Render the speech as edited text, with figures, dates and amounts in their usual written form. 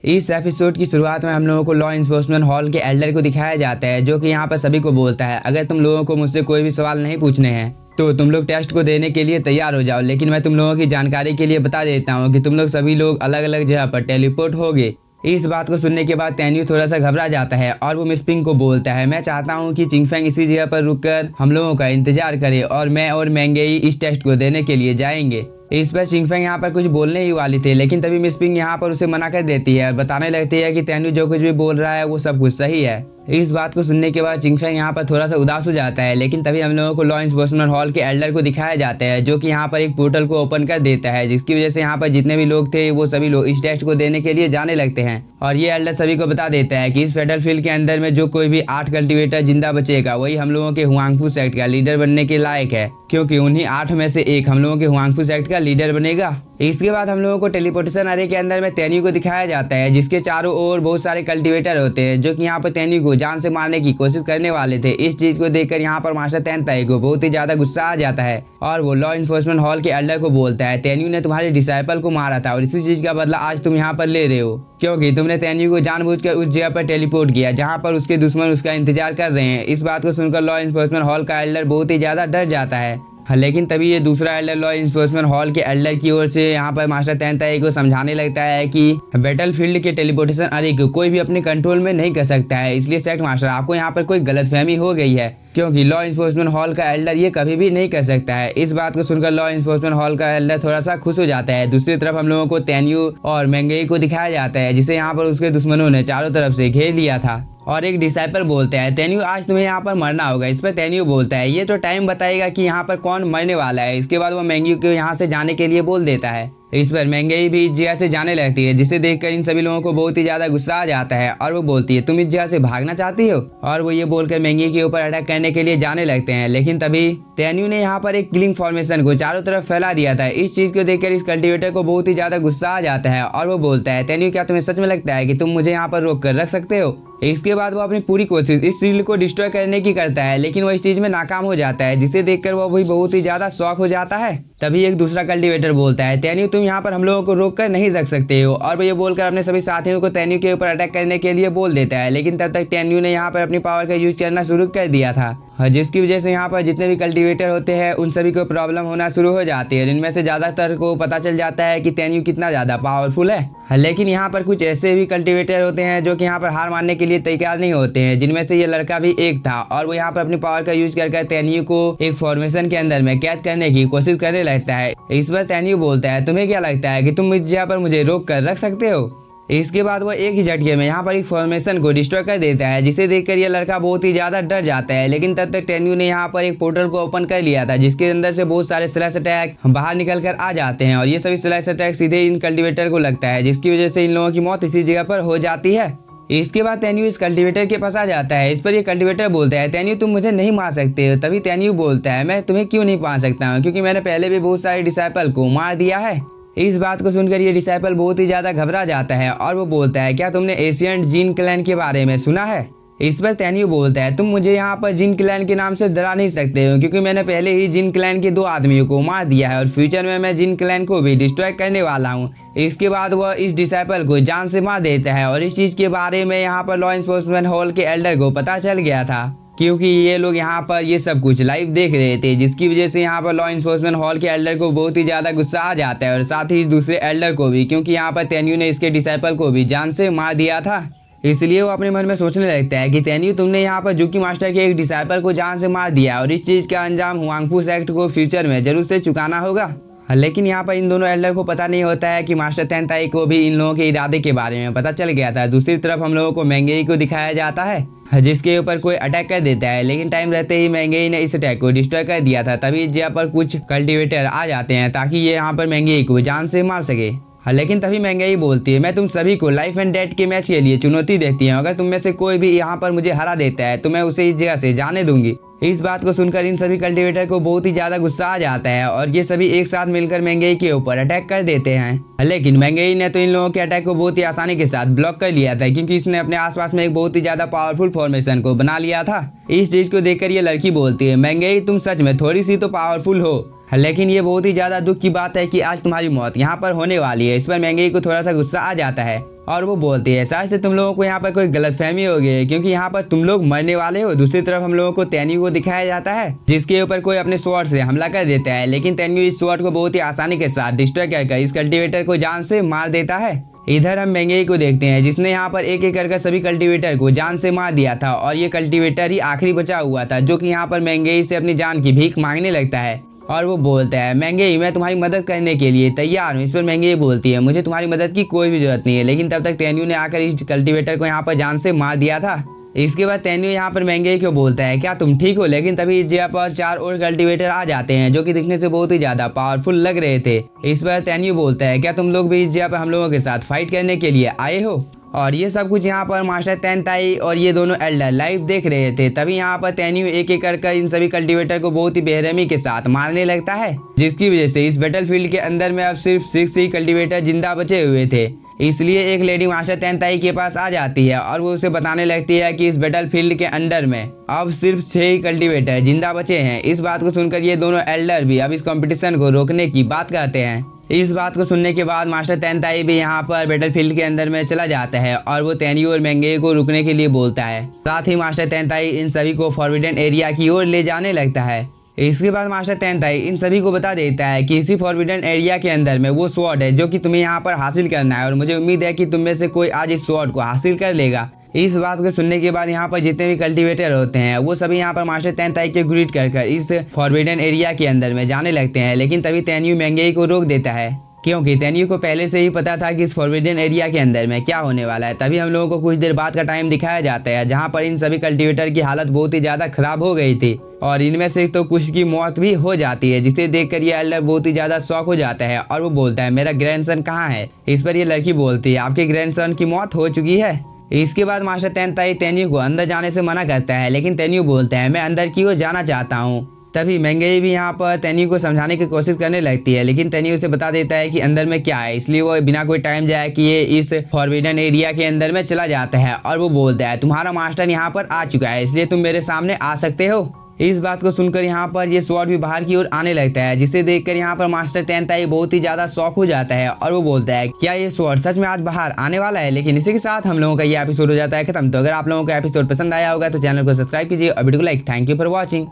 इस एपिसोड की शुरुआत में हम लोगों को लॉ इन्फोर्समेंट हॉल के एल्डर को दिखाया जाता है, जो कि यहाँ पर सभी को बोलता है, अगर तुम लोगों को मुझसे कोई भी सवाल नहीं पूछने हैं तो तुम लोग टेस्ट को देने के लिए तैयार हो जाओ। लेकिन मैं तुम लोगों की जानकारी के लिए बता देता हूँ कि तुम लोग सभी लोग अलग अलग जगह पर टेलीपोर्ट होगे। इस बात को सुनने के बाद तेन्यू थोड़ा सा घबरा जाता है और वो मिस पिंग को बोलता है, मैं चाहता हूँ कि चिंगफेंग इसी जगह पर रुककर हम लोगों का इंतजार करे और मैं और मेंगेई इस टेस्ट को देने के लिए जाएंगे। इस पर चिंगफेंग यहाँ पर कुछ बोलने ही वाली थी, लेकिन तभी मिस पिंग यहाँ पर उसे मना कर देती है और बताने लगती है कि तेन्यू जो कुछ भी बोल रहा है वो सब कुछ सही है। इस बात को सुनने के बाद चिंगफेंग यहाँ पर थोड़ा सा उदास हो जाता है, लेकिन तभी हम लोगों को लॉ इन्फोर्समेंट हॉल के एल्डर को दिखाया जाता है, जो कि यहाँ पर एक पोर्टल को ओपन कर देता है, जिसकी वजह से यहाँ पर जितने भी लोग थे वो सभी लोग इस टेस्ट को देने के लिए जाने लगते हैं। और ये एल्डर सभी को बता देता है कि इस फेडरल फील्ड के अंदर में जो कोई भी 8 कल्टिवेटर जिंदा बचेगा वही हम लोगों के हुआंगफू सेक्ट का लीडर बनने के लायक है, क्योंकि उन्हीं 8 में से एक हम लोगों के हुआंगफू सेक्ट का लीडर बनेगा। इसके बाद हम लोगों को टेलीपोर्टेशन अरे के अंदर में तेन्यू को दिखाया जाता है, जिसके चारों ओर बहुत सारे कल्टिवेटर होते हैं, जो कि यहाँ पर तेन्यू को जान से मारने की कोशिश करने वाले थे। इस चीज को देखकर यहाँ पर मास्टर तेनताई को बहुत ही ज्यादा गुस्सा आ जाता है और वो लॉ इन्फोर्समेंट हॉल के एल्डर को बोलता है, तेन्यू ने तुम्हारे डिसाइपल को मारा था और इसी चीज का बदला आज तुम यहाँ पर ले रहे हो, क्योंकि तुमने तेन्यू को जानबूझकर उस जगह पर टेलीपोर्ट किया जहाँ पर उसके दुश्मन उसका इंतजार कर रहे हैं। इस बात को सुनकर लॉ इन्फोर्समेंट हॉल का एल्डर बहुत ही ज्यादा डर जाता है। लेकिन तभी ये दूसरा एल्डर लॉ इन्फोर्समेंट हॉल के एल्डर की ओर से यहाँ पर मास्टर तेनताई को समझाने लगता है कि बैटल फील्ड के टेलीपोर्टेशन अरे को कोई भी अपने कंट्रोल में नहीं कर सकता है, इसलिए सेक्ट मास्टर आपको यहाँ पर कोई गलतफहमी हो गई है, क्योंकि लॉ इन्फोर्समेंट हॉल का एल्डर ये कभी भी नहीं कर सकता है। इस बात को सुनकर लॉ इन्फोर्समेंट हॉल का एल्डर थोड़ा सा खुश हो जाता है। दूसरी तरफ हम लोगों को तेन्यू और मेंगेई को दिखाया जाता है, जिसे यहाँ पर उसके दुश्मनों ने चारों तरफ से घेर लिया था और एक डिसाइपल बोलता है, तेन्यू आज तुम्हें यहाँ पर मरना होगा। इस पर तेन्यू बोलता है, ये तो टाइम बताएगा कि यहाँ पर कौन मरने वाला है। इसके बाद वो मेंगेई को यहाँ से जाने के लिए बोल देता है। इस पर मेंगेई भी इस जगह से जाने लगती है, जिसे देखकर इन सभी लोगों को बहुत ही ज्यादा गुस्सा आ जाता है और वो बोलती है, तुम इस जगह से भागना चाहती हो। और वो ये बोलकर मेंगेई के ऊपर अटैक करने के लिए जाने लगते हैं, लेकिन तभी तेन्यू ने यहाँ पर एक किलिंग फॉर्मेशन को चारों तरफ फैला दिया था। इस चीज को देखकर इस कल्टिवेटर को बहुत ही ज्यादा गुस्सा आ जाता है और वो बोलता है, तेन्यू क्या तुम्हें सच में लगता है कि तुम मुझे यहाँ पर रोक कर रख सकते हो। इसके बाद वो अपनी पूरी कोशिश इस शील्ड को डिस्ट्रॉय करने की करता है, लेकिन वो इस चीज में नाकाम हो जाता है, जिसे देखकर वो भी बहुत ही ज्यादा शॉक हो जाता है। तभी एक दूसरा कल्टिवेटर बोलता है, तेन्यू तुम यहाँ पर हम लोगों को रोक कर नहीं रख सकते हो, और वो ये बोलकर अपने सभी साथियों को तेन्यू के ऊपर अटैक करने के लिए बोल देता है। लेकिन तब तक तेन्यू ने यहाँ पर अपनी पावर का यूज करना शुरू कर दिया था, जिसकी वजह से यहाँ पर जितने भी कल्टिवेटर होते हैं उन सभी को प्रॉब्लम होना शुरू हो जाती है। इनमें से ज्यादातर को पता चल जाता है कि तेन्यू कितना ज्यादा पावरफुल है। लेकिन यहाँ पर कुछ ऐसे भी कल्टिवेटर होते हैं जो कि यहाँ पर हार मानने के लिए तैयार नहीं होते हैं, जिनमें से ये लड़का भी एक था, और वो यहाँ पर अपनी पावर का यूज करके तेन्यू को एक फॉर्मेशन के अंदर में कैद करने की कोशिश करने लगता है। इस पर तेन्यू बोलता है, तुम्हें क्या लगता है कि तुम इस जगह पर मुझे रोक कर रख सकते हो। इसके बाद वो एक ही झटके में यहाँ पर एक फॉर्मेशन को डिस्ट्रॉय कर देता है, जिसे देखकर ये लड़का बहुत ही ज्यादा डर जाता है। लेकिन तब तक तेन्यू ने यहाँ पर एक पोर्टल को ओपन कर लिया था, जिसके अंदर से बहुत सारे स्लैश अटैक बाहर निकल कर आ जाते हैं, और ये सभी स्लैश अटैक सीधे इन कल्टिवेटर को लगता है, जिसकी वजह से इन लोगों की मौत इसी जगह पर हो जाती है। इसके बाद तेन्यू इस कल्टिवेटर के पास आ जाता है। इस पर ये कल्टिवेटर बोलता है, तेन्यू तुम मुझे नहीं मार सकते हो। तभी तेन्यू बोलता है, मैं तुम्हें क्यों नहीं मार सकता हूँ, क्योंकि मैंने पहले भी बहुत सारे डिसाइपल को मार दिया है। इस बात को सुनकर ये डिसाइपल बहुत ही ज्यादा घबरा जाता है और वो बोलता है, क्या तुमने एशियंट जीन क्लैन के बारे में सुना है। इस पर तेन्यू बोलता है, तुम मुझे यहाँ पर जिन क्लैन के नाम से डरा नहीं सकते हो, क्योंकि मैंने पहले ही जिन क्लैन के 2 आदमियों को मार दिया है और फ्यूचर में मैं जिन क्लैन को भी डिस्ट्रॉय करने वाला हूँ। इसके बाद वह इस डिसाइपल को जान से मार देता है, और इस चीज के बारे में यहाँ पर लॉ इन्फोर्समेंट हॉल के एल्डर को पता चल गया था, क्योंकि ये लोग यहाँ पर ये सब कुछ लाइव देख रहे थे, जिसकी वजह से यहाँ पर लॉ इन्फोर्समेंट हॉल के एल्डर को बहुत ही ज्यादा गुस्सा आ जाता है, और साथ ही इस दूसरे एल्डर को भी, क्योंकि यहाँ पर तेन्यू ने इसके डिसाइपल को भी जान से मार दिया था। इसलिए वो अपने मन में सोचने लगता है कि तेन्यू तुमने यहाँ पर जुकी मास्टर के एक डिसाइपल को जान से मार दिया, और इस चीज का अंजाम हुआंगफू सेक्ट को फ्यूचर में जरूर से चुकाना होगा। लेकिन यहाँ पर इन दोनों एल्डर को पता नहीं होता है कि मास्टर तेनताई को भी इन लोगों के इरादे के बारे में पता चल गया था। दूसरी तरफ हम लोगों को मेंगेई को दिखाया जाता है, जिसके ऊपर कोई अटैक कर देता है, लेकिन टाइम रहते ही मेंगेई ने इस अटैक को डिस्ट्रॉय कर दिया था। तभी जहाँ पर कुछ कल्टिवेटर आ जाते हैं ताकि ये यहाँ पर मेंगेई को जान से मार सके। लेकिन तभी मेंगेई बोलती है, मैं तुम सभी को लाइफ एंड डेथ के मैच के लिए चुनौती देती हूँ, अगर तुम में से कोई भी यहाँ पर मुझे हरा देता है तो मैं उसे इस जगह से जाने दूंगी। इस बात को सुनकर इन सभी कल्टिवेटर को बहुत ही ज्यादा गुस्सा आ जाता है, और ये सभी एक साथ मिलकर मेंगेई के ऊपर अटैक कर देते हैं। लेकिन मेंगेई ने तो इन लोगों के अटैक को बहुत ही आसानी के साथ ब्लॉक कर लिया था, क्योंकि इसने अपने आसपास में एक बहुत ही ज्यादा पावरफुल फॉर्मेशन को बना लिया था। इस चीज को देखकर ये लड़की बोलती है, मेंगेई तुम सच में थोड़ी सी तो पावरफुल हो, लेकिन ये बहुत ही ज्यादा दुख की बात है कि आज तुम्हारी मौत यहाँ पर होने वाली है। इस पर मेंगेई को थोड़ा सा गुस्सा आ जाता है। और वो बोलती है शायद से तुम लोगों को यहाँ पर कोई गलतफहमी हो गई है, क्योंकि यहाँ पर तुम लोग मरने वाले हो। दूसरी तरफ हम लोगों को तेन्यू को दिखाया जाता है जिसके ऊपर कोई अपने स्वॉर्ड से हमला कर देता है, लेकिन तेन्यू इस स्वॉर्ड को बहुत ही आसानी के साथ डिस्ट्रॉय कर इस कल्टीवेटर को जान से मार देता है। इधर हम मेंगेई को देखते हैं जिसने यहाँ पर एक एक करके सभी कल्टीवेटर को जान से मार दिया था और ये कल्टीवेटर ही आखिरी बचा हुआ था, जो कि यहाँ पर मेंगेई से अपनी जान की भीख मांगने लगता है। और वो बोलता है मेंगेई मैं तुम्हारी मदद करने के लिए तैयार हूँ। इस पर मेंगेई बोलती है मुझे तुम्हारी मदद की कोई भी जरूरत नहीं है, लेकिन तब तक तेन्यू ने आकर इस कल्टीवेटर को यहाँ पर जान से मार दिया था। इसके बाद तेन्यू यहाँ पर मेंगेई को बोलता है क्या तुम ठीक हो, लेकिन तभी इस जगह पर 4 और कल्टीवेटर आ जाते हैं जो कि दिखने से बहुत ही ज्यादा पावरफुल लग रहे थे। इस पर तेन्यू बोलता है क्या तुम लोग भी इस जगह पर हम लोगों के साथ फाइट करने के लिए आए हो। और ये सब कुछ यहाँ पर मास्टर तेनताई और ये दोनों एल्डर लाइव देख रहे थे। तभी यहाँ पर तेन्यू एक एक कर इन सभी कल्टीवेटर को बहुत ही बेरहमी के साथ मारने लगता है, जिसकी वजह से इस बैटलफील्ड के अंदर में अब सिर्फ 6 ही कल्टीवेटर जिंदा बचे हुए थे। इसलिए एक लेडी मास्टर तेनताई के पास आ जाती है और वो उसे बताने लगती है कि इस बैटलफील्ड के अंदर में अब सिर्फ 6 ही कल्टीवेटर जिंदा बचे हैं। इस बात को सुनकर ये दोनों एल्डर भी अब इस कंपटीशन को रोकने की बात करते हैं। इस बात को सुनने के बाद मास्टर तेनताई भी यहाँ पर बैटलफील्ड के अंदर में चला जाता है और वो तेन्यू और मेंगेई को रुकने के लिए बोलता है। साथ ही मास्टर तेनताई इन सभी को फॉरबिडन एरिया की ओर ले जाने लगता है। इसके बाद मास्टर तेनताई इन सभी को बता देता है कि इसी फॉरबिडन एरिया के अंदर में वो स्वॉर्ड है जो कि तुम्हें यहाँ पर हासिल करना है और मुझे उम्मीद है कि तुम में से कोई आज इस स्वॉर्ड को हासिल कर लेगा। इस बात को सुनने के बाद यहाँ पर जितने भी कल्टीवेटर होते हैं वो सभी यहाँ पर मास्टर तेनताई के ग्रीट कर इस फॉरबिडन एरिया के अंदर में जाने लगते हैं, लेकिन तभी तेन्यू मेंगेई को रोक देता है क्योंकि तेन्यू को पहले से ही पता था कि इस फॉरबिडन एरिया के अंदर में क्या होने वाला है। तभी हम लोगों को कुछ देर बाद का टाइम दिखाया जाता है जहां पर इन सभी कल्टीवेटर की हालत बहुत ही ज्यादा खराब हो गई थी और इनमें से तो कुछ की मौत भी हो जाती है, जिसे देखकर ये एल्डर बहुत ही ज्यादा शॉक हो जाता है और वो बोलता है मेरा ग्रैंडसन कहाँ है। इस पर ये लड़की बोलती है आपके ग्रैंडसन की मौत हो चुकी है। इसके बाद मास्टर तेनताई तेन्यू को अंदर जाने से मना करता है, लेकिन तेन्यू बोलता है मैं अंदर की ओर जाना चाहता हूँ। तभी मेंगेई भी यहाँ पर तेन्यू को समझाने की कोशिश करने लगती है, लेकिन तेन्यू उसे बता देता है कि अंदर में क्या है, इसलिए वो बिना कोई टाइम जाए कि ये इस फॉरबिडन एरिया के अंदर में चला जाता है और वो बोलता है तुम्हारा मास्टर यहाँ पर आ चुका है, इसलिए तुम मेरे सामने आ सकते हो। इस बात को सुनकर यहाँ पर ये स्वॉर्ड भी बाहर की ओर आने लगता है, जिसे देखकर यहाँ पर मास्टर तेनताई बहुत ही ज्यादा शॉक हो जाता है और वो बोलता है क्या ये स्वॉर्ड सच में आज बाहर आने वाला है। लेकिन इसी के साथ हम लोगों का ये एपिसोड हो जाता है खत्म। तो अगर आप लोगों को एपिसोड पसंद आया होगा तो चैनल को सब्सक्राइब कीजिए और वीडियो को like. Thank you for watching.